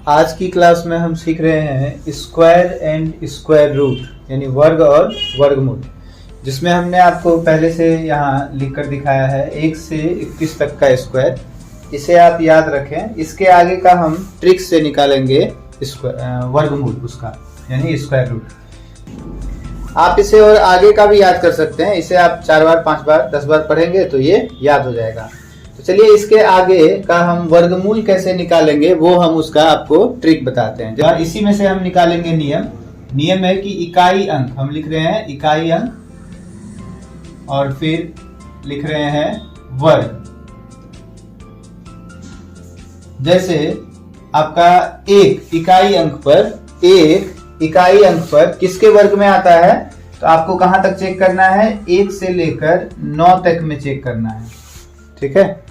आज की क्लास में हम सीख रहे हैं स्क्वायर एंड स्क्वायर रूट यानी वर्ग और वर्गमूल, जिसमें हमने आपको पहले से यहाँ लिखकर दिखाया है 1 से 21 तक का स्क्वायर। इसे आप याद रखें। इसके आगे का हम ट्रिक से निकालेंगे वर्गमूल उसका यानी स्क्वायर रूट। आप इसे और आगे का भी याद कर सकते हैं। इसे आप 4 बार 5 बार 10 बार पढ़ेंगे तो ये याद हो जाएगा। तो चलिए इसके आगे का हम वर्गमूल कैसे निकालेंगे वो हम उसका आपको ट्रिक बताते हैं। जहाँ इसी में से हम निकालेंगे नियम है कि इकाई अंक हम लिख रहे हैं, इकाई अंक और फिर लिख रहे हैं वर्ग। जैसे आपका एक इकाई अंक पर किसके वर्ग में आता है, तो आपको कहां तक चेक करना है, 1 से लेकर 9 तक में चेक करना है। ठीक है,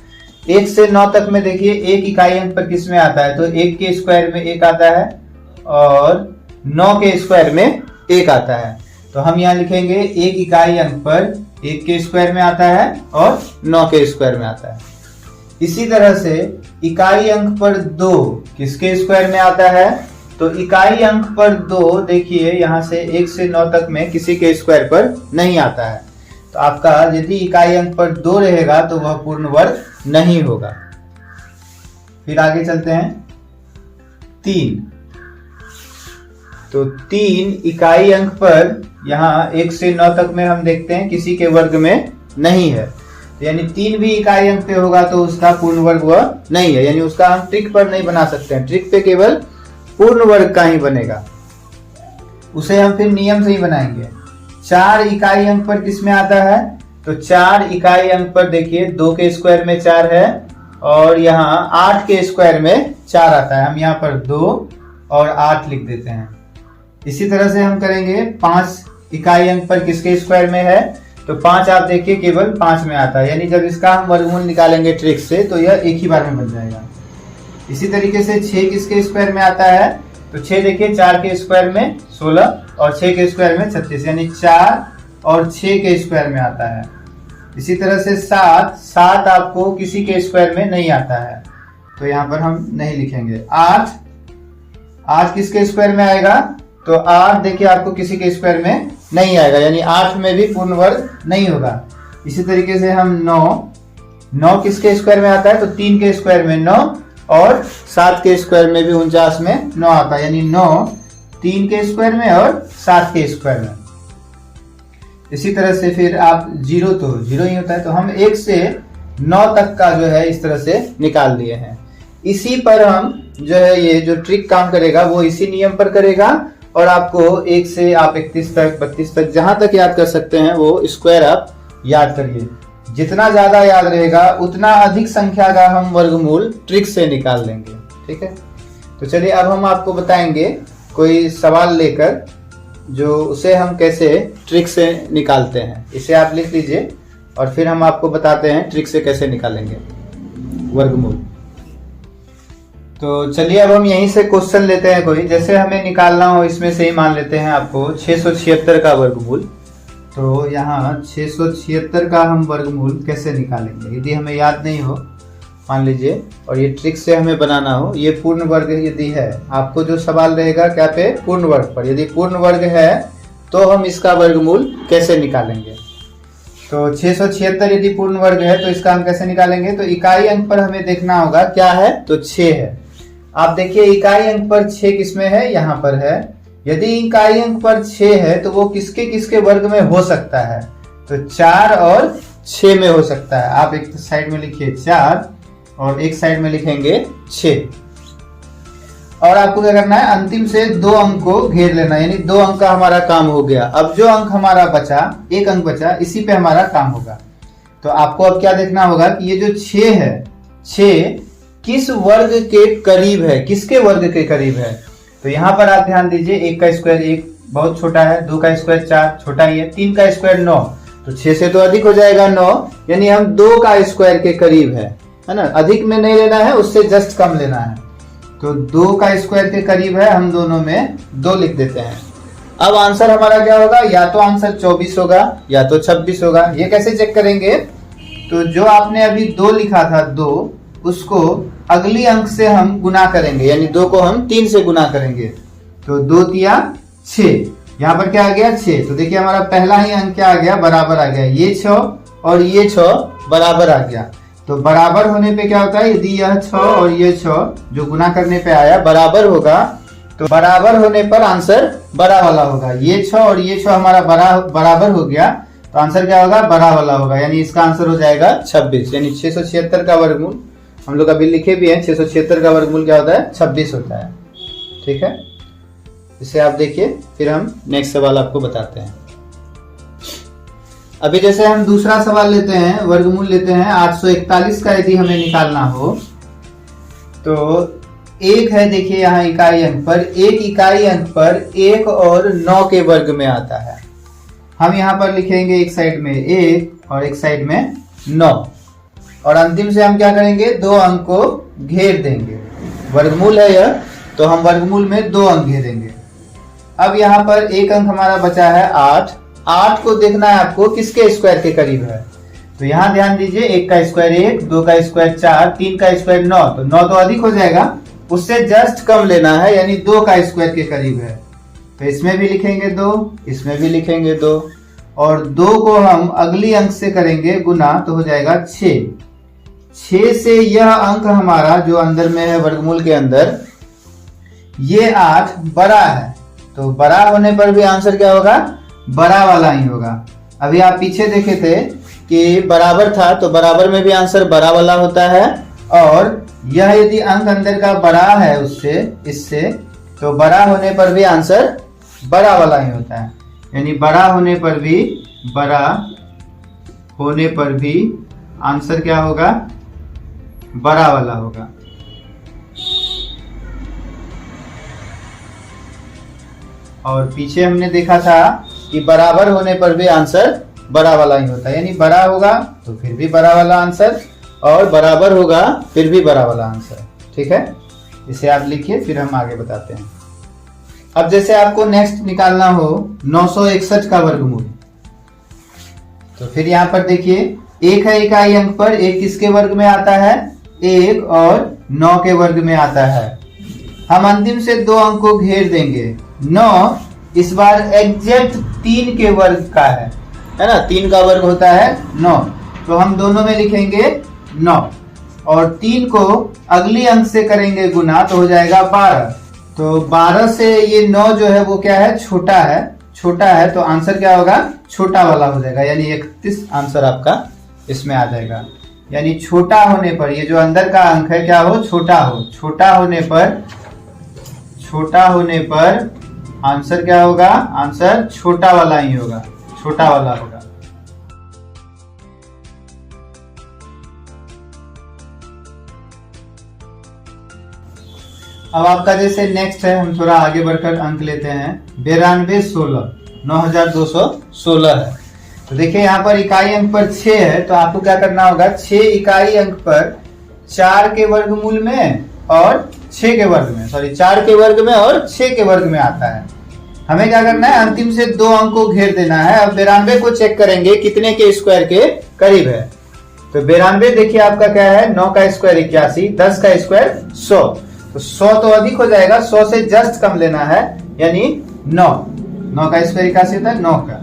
1 से 9 तक में देखिए एक इकाई अंक पर किस में आता है, तो 1 के स्क्वायर में 1 आता है और 9 के स्क्वायर में 1 आता है। तो हम यहाँ लिखेंगे एक इकाई अंक पर 1 के स्क्वायर में आता है और 9 के स्क्वायर में आता है। इसी तरह से इकाई अंक पर 2 किसके स्क्वायर में आता है, तो इकाई अंक पर 2 देखिए यहाँ से 1 से 9 तक में किसी के स्क्वायर पर नहीं आता है। तो आपका यदि इकाई अंक पर 2 रहेगा तो वह पूर्ण वर्ग नहीं होगा। फिर आगे चलते हैं 3। तो 3 इकाई अंक पर यहाँ 1 से 9 तक में हम देखते हैं किसी के वर्ग में नहीं है, तो यानी 3 भी इकाई अंक पे होगा तो उसका पूर्ण वर्ग वह नहीं है, यानी उसका हम ट्रिक पर नहीं बना सकते हैं। ट्रिक पे केवल पूर्ण वर्ग का ही बनेगा, उसे हम फिर नियम से ही बनाएंगे। 4 इकाई अंक पर किस में आता है, तो 4 इकाई अंक पर देखिए 2 के स्क्वायर में 4 है और यहाँ 8 के स्क्वायर में 4 आता है। हम यहाँ पर 2 और 8 लिख देते हैं। इसी तरह से हम करेंगे 5 इकाई अंक पर किसके स्क्वायर में है, तो 5 आप देखिए केवल 5 में आता है, यानी जब इसका हम वर्गमूल निकालेंगे ट्रिक से तो यह एक ही बार में बन जाएगा। इसी तरीके से 6 किसके स्क्वायर में आता है, तो 6 देखिए 4 के स्क्वायर में 16 और 6 के स्क्वायर में 36, यानी 4 और 6 के स्क्वायर में आता है। इसी तरह से 7 आपको किसी के स्क्वायर में नहीं आता है, तो यहाँ पर हम नहीं लिखेंगे। 8 किसके स्क्वायर में आएगा, तो 8 देखिए आपको किसी के स्क्वायर में नहीं आएगा, यानी 8 में भी पूर्ण वर्ग नहीं होगा। इसी तरीके से हम 9 किसके स्क्वायर में आता है, तो 3 के स्क्वायर में 9 और 7 के स्क्वायर में भी 49 में 9 आता है, यानी 9 3 के स्क्वायर में और 7 के स्क्वायर में। इसी तरह से फिर आप 0 तो 0 ही होता है, तो हम 1 से 9 तक का जो है इस तरह से निकाल लिए हैं। इसी पर हम जो है ये जो ट्रिक काम करेगा वो इसी नियम पर करेगा और आपको 1 से आप 31 तक 32 तक जहां तक याद कर सकते हैं वो स्क्वायर आप याद करिए। जितना ज्यादा याद रहेगा उतना अधिक संख्या का हम वर्गमूल ट्रिक से निकाल लेंगे। ठीक है, तो चलिए अब हम आपको बताएंगे कोई सवाल लेकर जो उसे हम कैसे ट्रिक से निकालते हैं। इसे आप लिख लीजिए और फिर हम आपको बताते हैं ट्रिक से कैसे निकालेंगे वर्गमूल। तो चलिए अब हम यहीं से क्वेश्चन लेते हैं कोई, जैसे हमें निकालना हो इसमें से ही मान लेते हैं आपको 676 का वर्गमूल। तो यहाँ 676 का हम वर्गमूल कैसे निकालेंगे, यदि हमें याद नहीं हो मान लीजिए और ये ट्रिक से हमें बनाना हो। ये पूर्ण वर्ग यदि है, आपको जो सवाल रहेगा क्या पे, पूर्ण वर्ग पर। यदि पूर्ण वर्ग है तो हम इसका वर्गमूल कैसे निकालेंगे, तो 676 यदि पूर्ण वर्ग है तो इसका हम कैसे निकालेंगे, तो इकाई अंक पर हमें देखना होगा क्या है, तो 6 है। आप देखिए इकाई अंक पर 6 किसमें है, यहाँ पर है। यदि इकाई अंक पर 6 है तो वो किसके किसके वर्ग में हो सकता है, तो 4 और 6 में हो सकता है। आप एक साइड में लिखिए 4 और एक साइड में लिखेंगे 6 और आपको क्या करना है, अंतिम से 2 अंक को घेर लेना, यानी 2 अंक का हमारा काम हो गया। अब जो अंक हमारा बचा, 1 अंक बचा, इसी पे हमारा काम होगा। तो आपको अब क्या देखना होगा कि ये जो 6 है, 6 किस वर्ग के करीब है, किसके वर्ग के करीब है। तो यहाँ पर आप ध्यान दीजिए 1 का स्क्वायर 1 बहुत छोटा है, 2 का स्क्वायर 4 छोटा ही है, 3 का स्क्वायर 9, तो 6 से तो अधिक हो जाएगा 9, यानी हम 2 का स्क्वायर के करीब है ना। अधिक में नहीं लेना है, उससे जस्ट कम लेना है। तो 2 का स्क्वायर के करीब है, हम दोनों में 2 लिख देते हैं। अब आंसर हमारा क्या होगा, या तो आंसर 24 होगा या तो 26 होगा। ये कैसे चेक करेंगे, तो जो आपने अभी 2 लिखा था 2, उसको अगली अंक से हम गुना करेंगे, यानी 2 को हम 3 से गुना करेंगे। तो 2 तिया 6, यहाँ पर क्या आ गया 6। तो देखिए हमारा पहला ही अंक क्या आ गया, बराबर आ गया। ये 6 और ये 6 बराबर आ गया। तो बराबर होने पे क्या होता है, यदि यह 6 और ये 6 जो गुना करने पे आया बराबर होगा, तो बराबर होने पर आंसर बड़ा वाला होगा। ये 6 और ये 6 हमारा बराबर हो गया, तो आंसर क्या होगा, बड़ा वाला होगा। यानी इसका आंसर हो जाएगा 26। यानी 676 का वर्गमूल हम लोग अभी लिखे भी हैं, 676 का वर्गमूल क्या होता है, 26 होता है। ठीक है, इसे आप देखिए, फिर हम नेक्स्ट सवाल आपको बताते हैं। अभी जैसे हम दूसरा सवाल लेते हैं, वर्गमूल लेते हैं 841 का यदि हमें निकालना हो, तो एक है, देखिए यहाँ इकाई अंक पर, एक इकाई अंक पर 1 और 9 के वर्ग में आता है। हम यहाँ पर लिखेंगे एक साइड में 1 और एक साइड में 9, और अंतिम से हम क्या करेंगे, 2 अंक को घेर देंगे। वर्गमूल है यह, तो हम वर्गमूल में 2 अंक घेरेंगे। अब यहाँ पर एक अंक हमारा बचा है 8। 8 को देखना है आपको किसके स्क्वायर के करीब है। तो यहाँ ध्यान दीजिए, 1 का स्क्वायर 1, 2 का स्क्वायर 4, 3 का स्क्वायर 9। तो 9 तो अधिक हो जाएगा, उससे जस्ट कम लेना है, यानी 2 का स्क्वायर के करीब है। तो इसमें भी लिखेंगे 2, इसमें भी लिखेंगे 2, और 2 को हम अगली अंक से करेंगे गुना, तो हो जाएगा 6। 6 से यह अंक हमारा जो अंदर में है वर्गमूल के अंदर, ये 8 बड़ा है, तो बड़ा होने पर भी आंसर क्या होगा, बड़ा वाला ही होगा। अभी आप पीछे देखे थे कि बराबर था, तो बराबर में भी आंसर बड़ा वाला होता है, और यह यदि अंक अंदर का बड़ा है उससे, इससे, तो बड़ा होने पर भी आंसर बड़ा वाला ही होता है। यानी बड़ा होने पर भी आंसर क्या होगा, बड़ा वाला होगा। और पीछे हमने देखा था कि बराबर होने पर भी आंसर बड़ा वाला ही होता है, यानी बड़ा होगा तो फिर भी बड़ा वाला आंसर, और बराबर होगा फिर भी बड़ा वाला आंसर। ठीक है, इसे आप लिखिए, फिर हम आगे बताते हैं। अब जैसे आपको नेक्स्ट निकालना हो 961 का वर्गमूल, तो फिर यहाँ पर देखिए, एक है इकाई अंक पर, एक किसके वर्ग में आता है, 1 और 9 के वर्ग में आता है। हम अंतिम से 2 अंक को घेर देंगे। 9 इस बार एग्जैक्ट 3 के वर्ग का है ना, 3 का वर्ग होता है 9, तो हम दोनों में लिखेंगे 9, और 3 को अगली अंक से करेंगे गुना, तो हो जाएगा 12। तो 12 से ये 9 जो है वो क्या है, छोटा है, तो आंसर क्या होगा, छोटा वाला हो जाएगा। यानी 31 आंसर आपका इसमें आ जाएगा। यानी छोटा होने पर, ये जो अंदर का अंक है क्या हो, छोटा होने पर आंसर क्या होगा, आंसर छोटा वाला ही होगा, छोटा वाला होगा। अब आपका जैसे नेक्स्ट है, हम थोड़ा आगे बढ़कर अंक लेते हैं। 9216 9216 है। तो देखिए यहाँ पर इकाई अंक पर 6 है, तो आपको क्या करना होगा, 6 इकाई अंक पर 4 के वर्गमूल में और 6 के वर्ग में, 4 के वर्ग में और 6 के वर्ग में आता है। हमें क्या करना है, अंतिम से 2 अंक को घेर देना है। अब 92 को चेक करेंगे कितने के स्क्वायर के करीब है। तो 92 देखिए आपका क्या है, 9 का स्क्वायर 81, 10 का स्क्वायर 100, तो 100 तो अधिक हो जाएगा, 100 से जस्ट कम लेना है, यानी 9 का स्क्वायर 81 होता है, 9 का।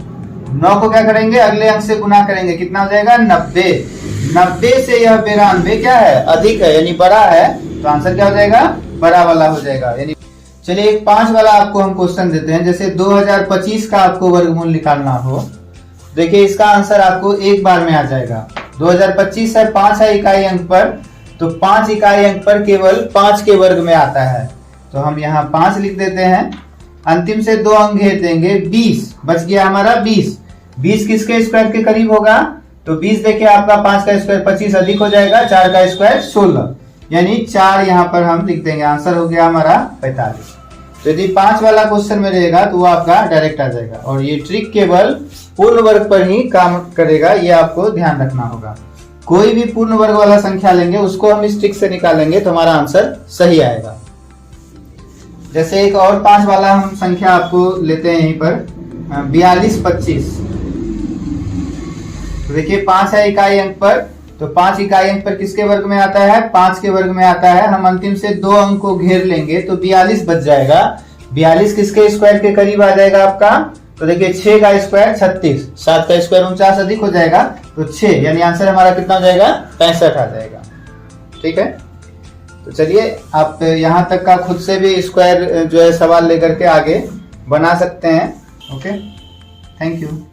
9 को क्या करेंगे, अगले अंक से गुना करेंगे, कितना हो जाएगा, 90 से यह 92 क्या है, अधिक है, यानी बड़ा है, तो आंसर क्या हो जाएगा, बड़ा वाला हो जाएगा। यानी चलिए एक 5 वाला आपको हम क्वेश्चन देते हैं। जैसे 2025 का आपको वर्गमूल निकालना हो, देखिए इसका आंसर आपको एक बार में आ जाएगा। 2025 है, 5 है इकाई अंक पर, तो 5 इकाई अंक पर केवल 5 के वर्ग में आता है, तो हम यहाँ 5 लिख देते हैं। अंतिम से 2 अंक घेर देंगे, 20 बच गया हमारा 20 किसके स्क्वायर के करीब होगा, तो 20 देखिए आपका 5 का स्क्वायर 25 अधिक हो जाएगा, 4 का स्क्वायर 16, यानी 4 यहाँ पर हम लिख देंगे। आंसर हो गया हमारा 45। तो यदि 5 वाला क्वेश्चन में रहेगा तो वो आपका डायरेक्ट आ जाएगा, और ये ट्रिक केवल पूर्ण वर्ग पर ही काम करेगा, ये आपको ध्यान रखना होगा। कोई भी पूर्ण वर्ग वाला संख्या लेंगे, उसको हम इस ट्रिक से निकालेंगे तो हमारा आंसर सही आएगा। जैसे एक और 5 वाला हम संख्या आपको लेते हैं यहीं पर, 4225। तो देखिए 5 है इकाई अंक पर, तो 5 इकाई अंक पर किसके वर्ग में आता है? 5 के वर्ग में आता है। हम अंतिम से 2 अंक को घेर लेंगे तो 42 बच जाएगा। 42 किसके स्क्वायर के करीब आ जाएगा आपका? तो देखिए 6 का स्क्वायर 36, 7 का स्क्वायर 49 अधिक हो जाएगा तो 6, यानी आंसर हमारा कितना हो जाएगा? 65 आ जाएगा। ठीक है, तो चलिए आप यहां तक का खुद से भी स्क्वायर जो है सवाल लेकर के आगे बना सकते हैं। Okay, thank you.